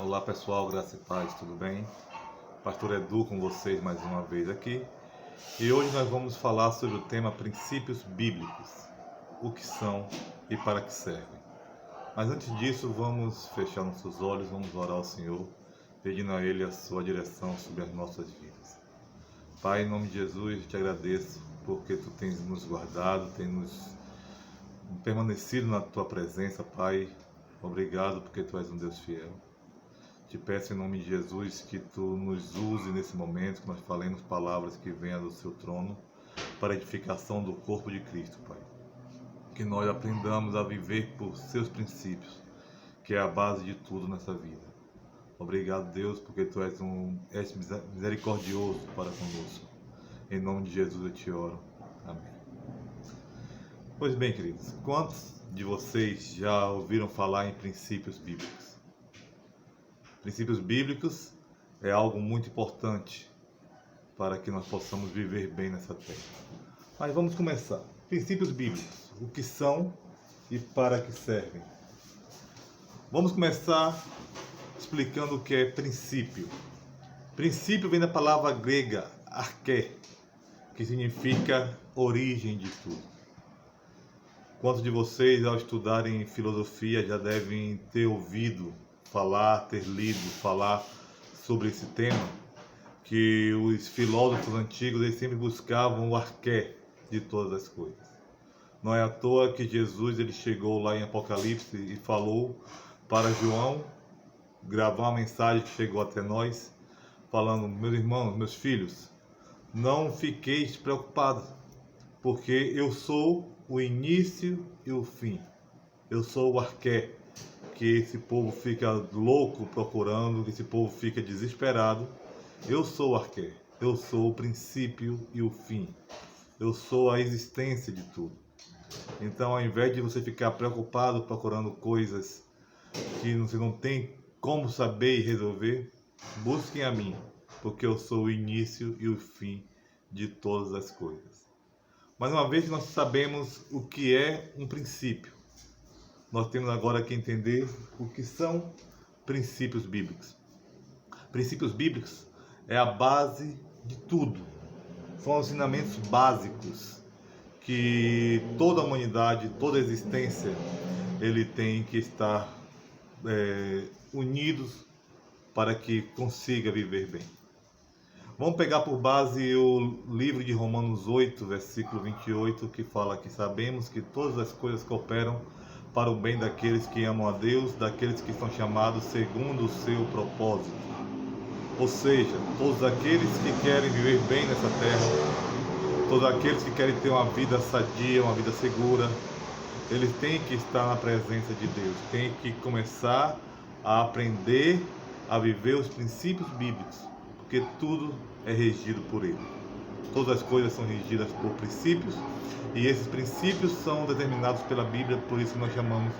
Olá pessoal, graça e paz, tudo bem? Pastor Edu com vocês mais uma vez aqui. E hoje nós vamos falar sobre o tema princípios bíblicos, o que são e para que servem. Mas antes disso, vamos fechar nossos olhos, vamos orar ao Senhor, pedindo a Ele a sua direção sobre as nossas vidas. Pai, em nome de Jesus, te agradeço porque Tu tens nos guardado, tens nos permanecido na Tua presença, Pai. Obrigado porque Tu és um Deus fiel. Te peço em nome de Jesus que Tu nos use nesse momento, que nós falemos palavras que venham do Seu trono para a edificação do corpo de Cristo, Pai. Que nós aprendamos a viver por Seus princípios, que é a base de tudo nessa vida. Obrigado, Deus, porque Tu és misericordioso para conosco. Em nome de Jesus eu te oro. Amém. Pois bem, queridos, quantos de vocês já ouviram falar em princípios bíblicos? Princípios bíblicos é algo muito importante para que nós possamos viver bem nessa terra. Mas vamos começar. Princípios bíblicos, o que são e para que servem? Vamos começar explicando o que é princípio. Princípio vem da palavra grega arché, que significa origem de tudo. Quantos de vocês, ao estudarem filosofia, já devem ter ouvido falar, ter lido falar sobre esse tema, que os filósofos antigos eles sempre buscavam o arché de todas as coisas. Não é à toa que Jesus ele chegou lá em Apocalipse e falou para João gravar uma mensagem que chegou até nós, falando: meus irmãos, meus filhos, não fiqueis preocupados, porque eu sou o início e o fim. Eu sou o arché, que esse povo fica louco procurando, que esse povo fica desesperado. Eu sou o arché, eu sou o princípio e o fim. Eu sou a existência de tudo. Então, ao invés de você ficar preocupado procurando coisas que você não tem como saber e resolver, busquem a mim, porque eu sou o início e o fim de todas as coisas. Mas uma vez que nós sabemos o que é um princípio, nós temos agora que entender o que são princípios bíblicos. Princípios bíblicos é a base de tudo. São os ensinamentos básicos que toda a humanidade, toda a existência, ele tem que estar unidos para que consiga viver bem. Vamos pegar por base o livro de Romanos 8, versículo 28, que fala que sabemos que todas as coisas cooperam para o bem daqueles que amam a Deus, daqueles que são chamados segundo o seu propósito. Ou seja, todos aqueles que querem viver bem nessa terra, todos aqueles que querem ter uma vida sadia, uma vida segura, eles têm que estar na presença de Deus, têm que começar a aprender a viver os princípios bíblicos, porque tudo é regido por Ele. Todas as coisas são regidas por princípios, e esses princípios são determinados pela Bíblia, por isso nós chamamos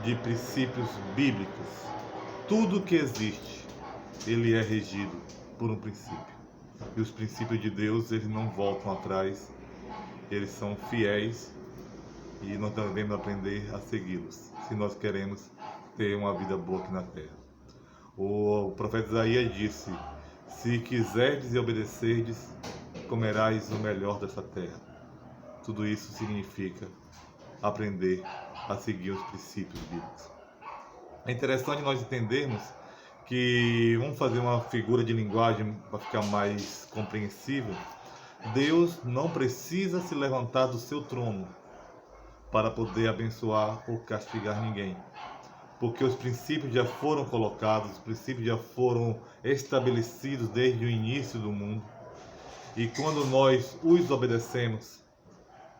de princípios bíblicos. Tudo que existe, ele é regido por um princípio. E os princípios de Deus, eles não voltam atrás, eles são fiéis, e nós devemos aprender a segui-los, se nós queremos ter uma vida boa aqui na terra. O profeta Isaías disse: se quiserdes e obedecerdes, comerás o melhor dessa terra. Tudo isso significa aprender a seguir os princípios bíblicos. É interessante nós entendermos que, vamos fazer uma figura de linguagem para ficar mais compreensível, Deus não precisa se levantar do seu trono para poder abençoar ou castigar ninguém, porque os princípios já foram colocados, os princípios já foram estabelecidos desde o início do mundo. E quando nós os obedecemos,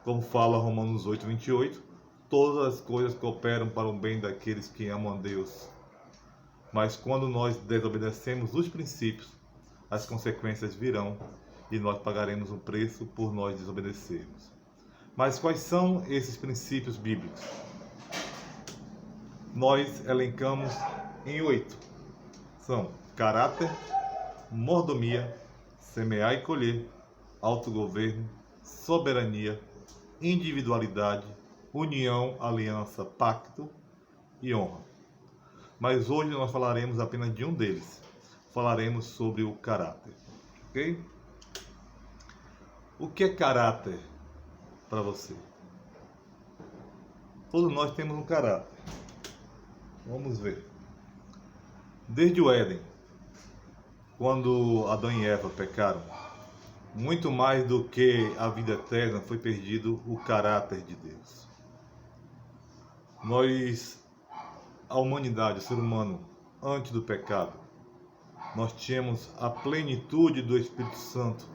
como fala Romanos 8, 28, todas as coisas cooperam para o bem daqueles que amam a Deus. Mas quando nós desobedecemos os princípios, as consequências virão e nós pagaremos o preço por nós desobedecermos. Mas quais são esses princípios bíblicos? Nós elencamos em 8. São caráter, mordomia, semear e colher, autogoverno, soberania, individualidade, união, aliança, pacto e honra. mas hoje nós falaremos apenas de um deles. Falaremos sobre o caráter, ok? O que é caráter para você? Todos nós temos um caráter. Vamos ver. Desde o Éden, quando Adão e Eva pecaram, muito mais do que a vida eterna foi perdido o caráter de Deus. A humanidade, o ser humano, antes do pecado, nós tínhamos a plenitude do Espírito Santo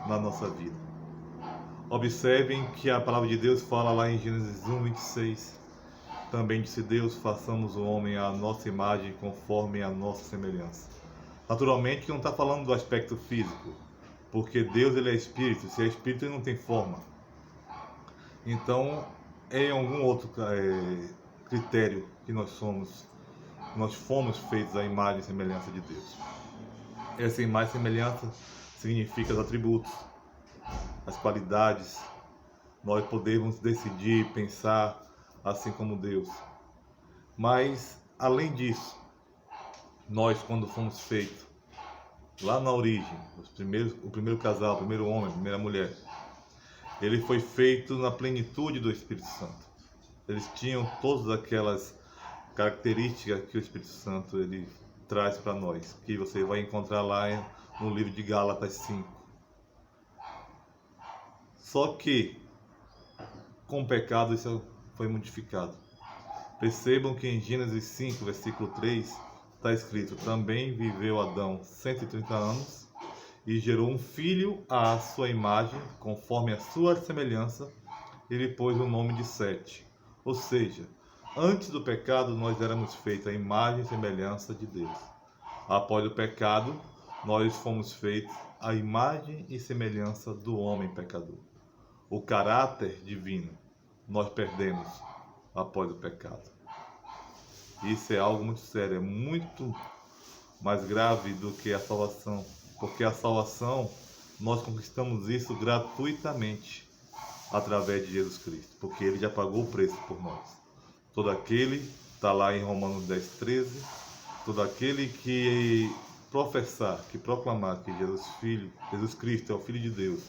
na nossa vida. Observem que a palavra de Deus fala lá em Gênesis 1:26. Também disse Deus, façamos o homem à nossa imagem, conforme a nossa semelhança. Naturalmente que não está falando do aspecto físico, porque Deus ele é Espírito, se é Espírito ele não tem forma. Então, é algum outro critério que nós fomos feitos à imagem e semelhança de Deus. Essa imagem e semelhança significa os atributos, as qualidades. Nós podemos decidir, pensar assim como Deus. Mas, além disso, nós quando fomos feitos, lá na origem, o primeiro casal, o primeiro homem, a primeira mulher, ele foi feito na plenitude do Espírito Santo. Eles tinham todas aquelas características que o Espírito Santo ele traz para nós, que você vai encontrar lá no livro de Gálatas 5. Só que, com o pecado, isso foi modificado. Percebam que em Gênesis 5, versículo 3, está escrito: também viveu Adão 130 anos e gerou um filho à sua imagem, conforme a sua semelhança, e lhe pôs o nome de Sete. Ou seja, antes do pecado nós éramos feitos à imagem e semelhança de Deus. Após o pecado, nós fomos feitos à imagem e semelhança do homem pecador. O caráter divino nós perdemos após o pecado. Isso é algo muito sério, é muito mais grave do que a salvação, porque a salvação nós conquistamos isso gratuitamente através de Jesus Cristo, porque ele já pagou o preço por nós. Todo aquele, está lá em Romanos 10:13, todo aquele que professar, que proclamar que Jesus Cristo é o Filho de Deus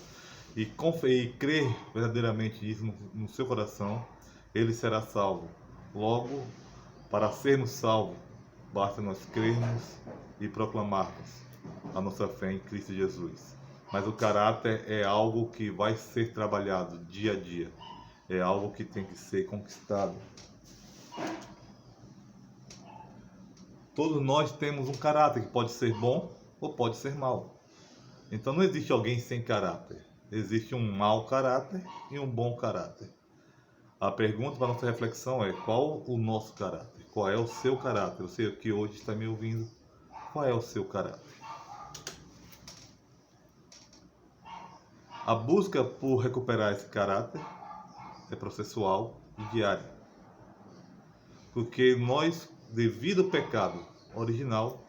e crer verdadeiramente isso no seu coração, ele será salvo. Logo, para sermos salvos, basta nós crermos e proclamarmos a nossa fé em Cristo Jesus. Mas o caráter é algo que vai ser trabalhado dia a dia. É algo que tem que ser conquistado. Todos nós temos um caráter que pode ser bom ou pode ser mau. Então não existe alguém sem caráter. Existe um mau caráter e um bom caráter. A pergunta para a nossa reflexão é: qual o nosso caráter? Qual é o seu caráter? Você que hoje está me ouvindo, qual é o seu caráter? A busca por recuperar esse caráter é processual e diária. Porque nós, devido ao pecado original,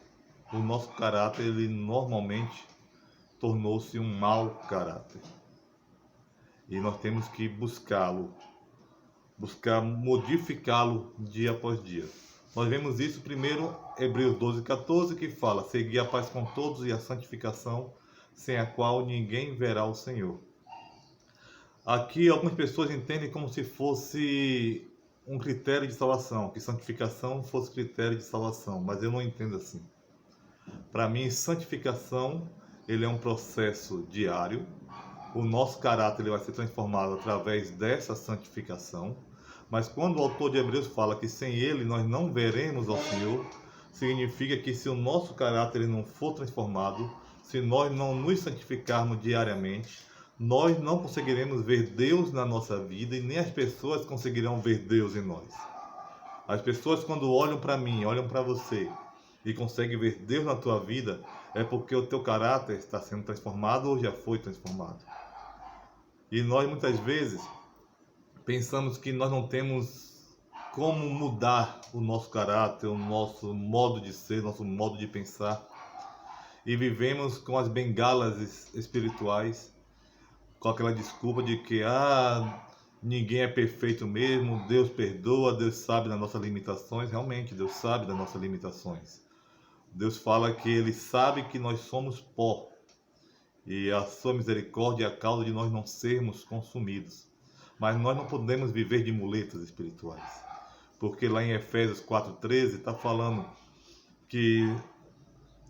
o nosso caráter ele normalmente tornou-se um mau caráter. E nós temos que buscar modificá-lo dia após dia. Nós vemos isso primeiro Hebreus 12:14, que fala: segui a paz com todos e a santificação, sem a qual ninguém verá o Senhor. Aqui algumas pessoas entendem como se fosse um critério de salvação, que santificação fosse critério de salvação, mas eu não entendo assim. Para mim, santificação ele é um processo diário. O nosso caráter ele vai ser transformado através dessa santificação. Mas quando o autor de Hebreus fala que sem ele nós não veremos ao Senhor, significa que se o nosso caráter ele não for transformado, se nós não nos santificarmos diariamente, nós não conseguiremos ver Deus na nossa vida e nem as pessoas conseguirão ver Deus em nós. As pessoas quando olham para mim, olham para você e conseguem ver Deus na tua vida, é porque o teu caráter está sendo transformado ou já foi transformado. E nós muitas vezes pensamos que nós não temos como mudar o nosso caráter, o nosso modo de ser, nosso modo de pensar. E vivemos com as bengalas espirituais, com aquela desculpa de que ninguém é perfeito mesmo, Deus perdoa, Deus sabe das nossas limitações. Realmente, Deus sabe das nossas limitações. Deus fala que Ele sabe que nós somos pó, e a sua misericórdia é a causa de nós não sermos consumidos. Mas nós não podemos viver de muletas espirituais, porque lá em Efésios 4,13 está falando que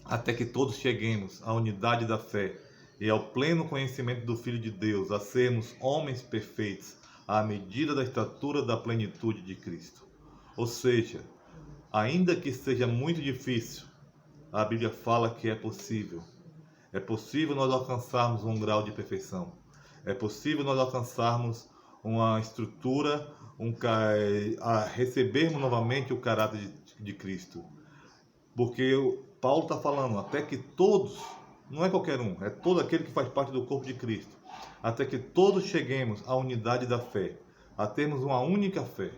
até que todos cheguemos à unidade da fé e ao pleno conhecimento do Filho de Deus, a sermos homens perfeitos, à medida da estatura da plenitude de Cristo. Ou seja, ainda que seja muito difícil, a Bíblia fala que é possível. É possível nós alcançarmos um grau de perfeição. É possível nós alcançarmos uma estrutura, a recebermos novamente o caráter de Cristo. Porque Paulo está falando, até que todos, não é qualquer um, é todo aquele que faz parte do corpo de Cristo, até que todos cheguemos à unidade da fé, a termos uma única fé,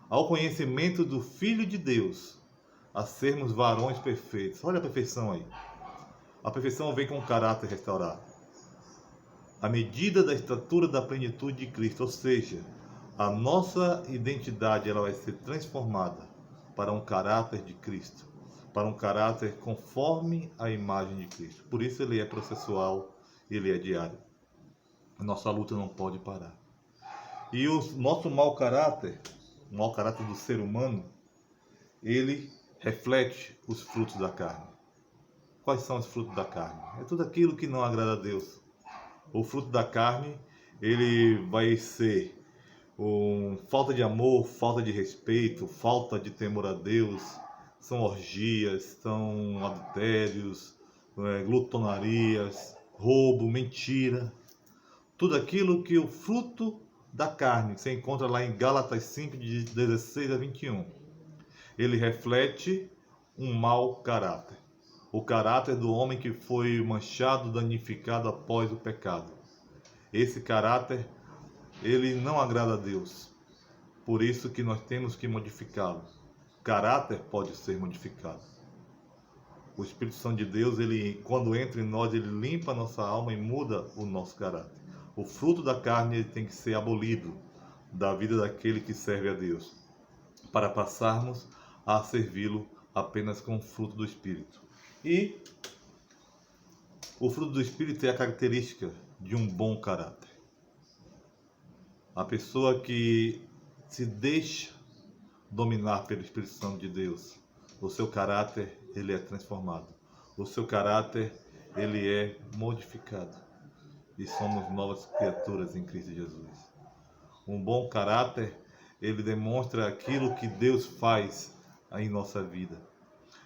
ao conhecimento do Filho de Deus, a sermos varões perfeitos. Olha a perfeição aí. A perfeição vem com o caráter restaurado. À medida da estatura da plenitude de Cristo, ou seja, a nossa identidade ela vai ser transformada para um caráter de Cristo, para um caráter conforme a imagem de Cristo. Por isso ele é processual, ele é diário. A nossa luta não pode parar. E o nosso mau caráter, o mau caráter do ser humano, ele reflete os frutos da carne. Quais são os frutos da carne? É tudo aquilo que não agrada a Deus. O fruto da carne, ele vai ser falta de amor, falta de respeito, falta de temor a Deus, são orgias, são adultérios, glutonarias, roubo, mentira. Tudo aquilo que o fruto da carne, que você encontra lá em Gálatas 5, de 16 a 21. Ele reflete um mau caráter. O caráter do homem que foi manchado, danificado após o pecado. Esse caráter, ele não agrada a Deus. Por isso que nós temos que modificá-lo. O caráter pode ser modificado. O Espírito Santo de Deus, ele, quando entra em nós, ele limpa a nossa alma e muda o nosso caráter. O fruto da carne ele tem que ser abolido da vida daquele que serve a Deus, para passarmos a servi-lo apenas com o fruto do Espírito. E o fruto do Espírito é a característica de um bom caráter. A pessoa que se deixa dominar pelo Espírito Santo de Deus, o seu caráter ele é transformado. O seu caráter ele é modificado. E somos novas criaturas em Cristo Jesus. Um bom caráter, ele demonstra aquilo que Deus faz em nossa vida.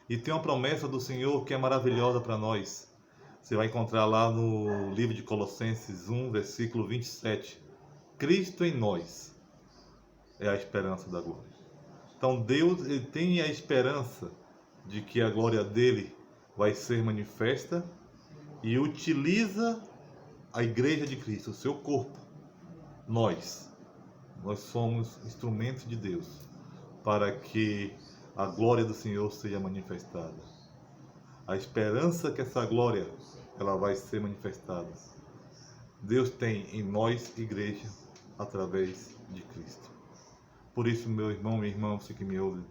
E tem uma promessa do Senhor que é maravilhosa para nós. Você vai encontrar lá no livro de Colossenses 1, versículo 27. Cristo em nós é a esperança da glória. Então Deus ele tem a esperança de que a glória dele vai ser manifesta e utiliza a igreja de Cristo, o seu corpo. Nós somos instrumentos de Deus para que a glória do Senhor seja manifestada. A esperança que essa glória ela vai ser manifestada. Deus tem em nós, igreja, através de Cristo. Por isso, meu irmão, minha irmã, você que me ouve,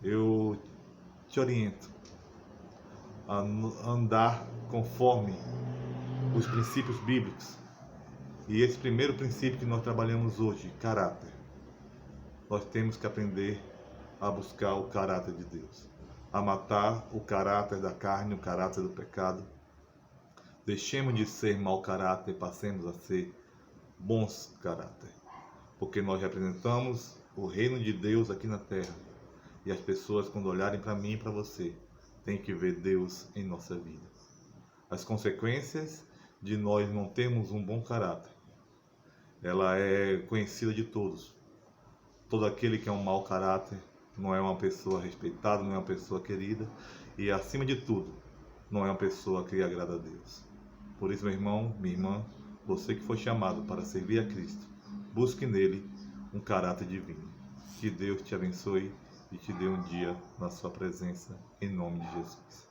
eu te oriento a andar conforme os princípios bíblicos. E esse primeiro princípio que nós trabalhamos hoje, caráter. Nós temos que aprender a buscar o caráter de Deus, a matar o caráter da carne, o caráter do pecado. Deixemos de ser mau caráter e passemos a ser bons caráter, porque nós representamos o reino de Deus aqui na terra. E as pessoas, quando olharem para mim e para você, têm que ver Deus em nossa vida. As consequências de nós não termos um bom caráter, ela é conhecida de todos. Todo aquele que é um mau caráter não é uma pessoa respeitada, não é uma pessoa querida e, acima de tudo, não é uma pessoa que agrada a Deus. Por isso, meu irmão, minha irmã, você que foi chamado para servir a Cristo, busque nele um caráter divino. Que Deus te abençoe e te dê um dia na sua presença, em nome de Jesus.